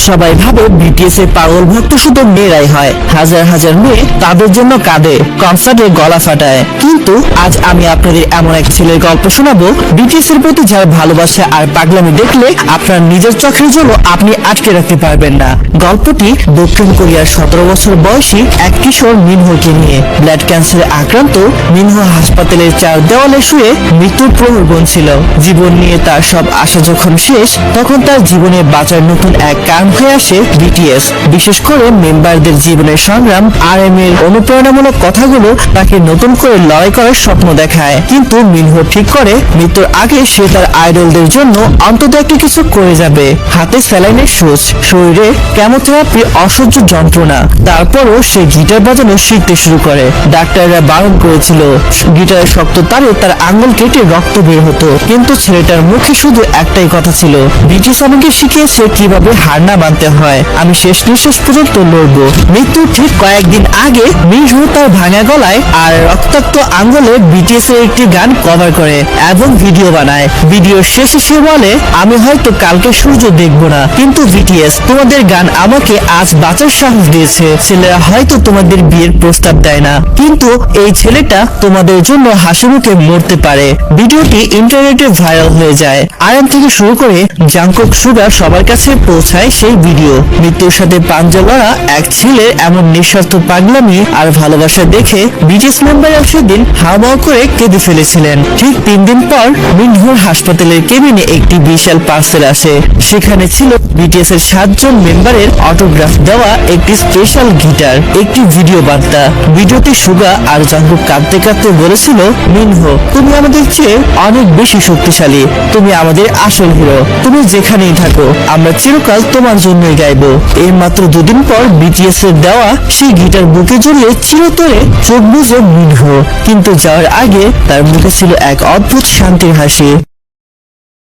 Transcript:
সবাই ভাবে বিটিএস এর পাগল ভক্ত শুধু মেয়েরাই হয়। হাজার হাজার মেয়ে তাদের জন্য কাঁদে, কনসার্টে গলা ফাটায়। কিন্তু আজ আমি আপনাদের এমন এক ছেলের গল্প শোনাবো, বিটিএস এর প্রতি যার ভালোবাসা আর পাগলামি দেখলে আপনার নিজের চোখের জন্য আপনি আটকে রাখতে পারবেন না। গল্পটি দক্ষিণ কোরিয়ার 17 বছর বয়সী এক কিশোর মিনহোকে নিয়ে। ব্লাড ক্যান্সারে আক্রান্ত মিনহো হাসপাতালের 4 দেওয়ালে শুয়ে মৃত্যুর প্রহর ছিল। জীবন নিয়ে তার সব আশা যখন শেষ, তখন তার জীবনে বাঁচার নতুন এক কারণ হয়ে আসে বিটিএস। বিশেষ করে মেম্বারদের জীবনের সংগ্রাম আর এর অনুপ্রেরণামূলক কথাগুলো তাকে নতুন করে লড়াই করার স্বপ্ন দেখায়। কিন্তু মিনহো ঠিক করে মৃত্যুর আগে সে তার আইডলদের জন্য অন্তত একটা কিছু করে যাবে। হাতে স্যালাইনের সুচ, শরীরে কেমোথেরাপি, অসহ্য যন্ত্রণা। তারপরও সে গিটার বাজানো শিখতে শুরু করে। ডাক্তাররা বারণ করেছিল, গিটারের শক্ত তারে তার আঙ্গুল কেটে রক্ত বের হতো, কিন্তু ছেলেটার মুখে শুধু একটাই কথা ছিল, বিটিএস আমাকে শিখিয়েছে কিভাবে হার না মানতে হয়। আমি শেষ নিঃশ্বাস পর্যন্ত লড়বো। মৃত্যুর ঠিক কয়েকদিন আগে মিনহো তার ভাঙা গলায় আর রক্তাক্ত আঙ্গুলে বিটিএস এর একটি গান কভার করে এবং ভিডিও বানায়। ভিডিওর শেষে সে বলে, আমি হয়তো কালকে সূর্য দেখবো না, কিন্তু বিটিএস তোমাদের গান আমাকে আজ বাঁচার সাহস দিয়েছে। ছেলেরা হয়তো তোমাদের বিয়ের প্রস্তাব দেয় না, কিন্তু এই ছেলেটা তোমাদের জন্য হাসি মুখে মরতে পারে। ভিডিওটি ইন্টারনেটে ভাইরাল হয়ে যায়। আরএম থেকে শুরু করে জাংকুক, সুগা সবার কাছে পৌঁছায় সেই ভিডিও। মৃত্যুর সাথে পাঞ্জা লড়া এক ছেলের এমন নিঃস্বার্থ পাগলামি আর ভালোবাসা দেখে বিটিএস মেম্বাররা সেদিন হাওয়া করে কেঁদে ফেলেছিলেন। ঠিক 3 দিন পর মিনহোর হাসপাতালের কেবিনে একটি বিশাল পার্সেল আসে। সেখানে ছিল বিটিএস এর 7 জন মেম্বারের অটোগ্রাফ দেওয়া একটি স্পেশাল গিটার, একটি ভিডিও বার্তা। ভিডিওতে সুগা আর জাংকুক কাঁদতে কাঁদতে বলেছিল, মিনহো তুমি আমাদের চেয়ে অনেক বেশি শক্তিশালী, তুমি আমাদের আসল হিরো। তুমি যেখানেই থাকো আমরা চিরকাল তোমার জন্যই গাইবো। এর মাত্র 2 দিন পর বিটিএস এর দেওয়া সেই গিটার বুকে জড়িয়ে চিরতরে চোখ বুজে মিনহো। কিন্তু যাওয়ার আগে তার মুখে ছিল এক অদ্ভুত শান্তির হাসি।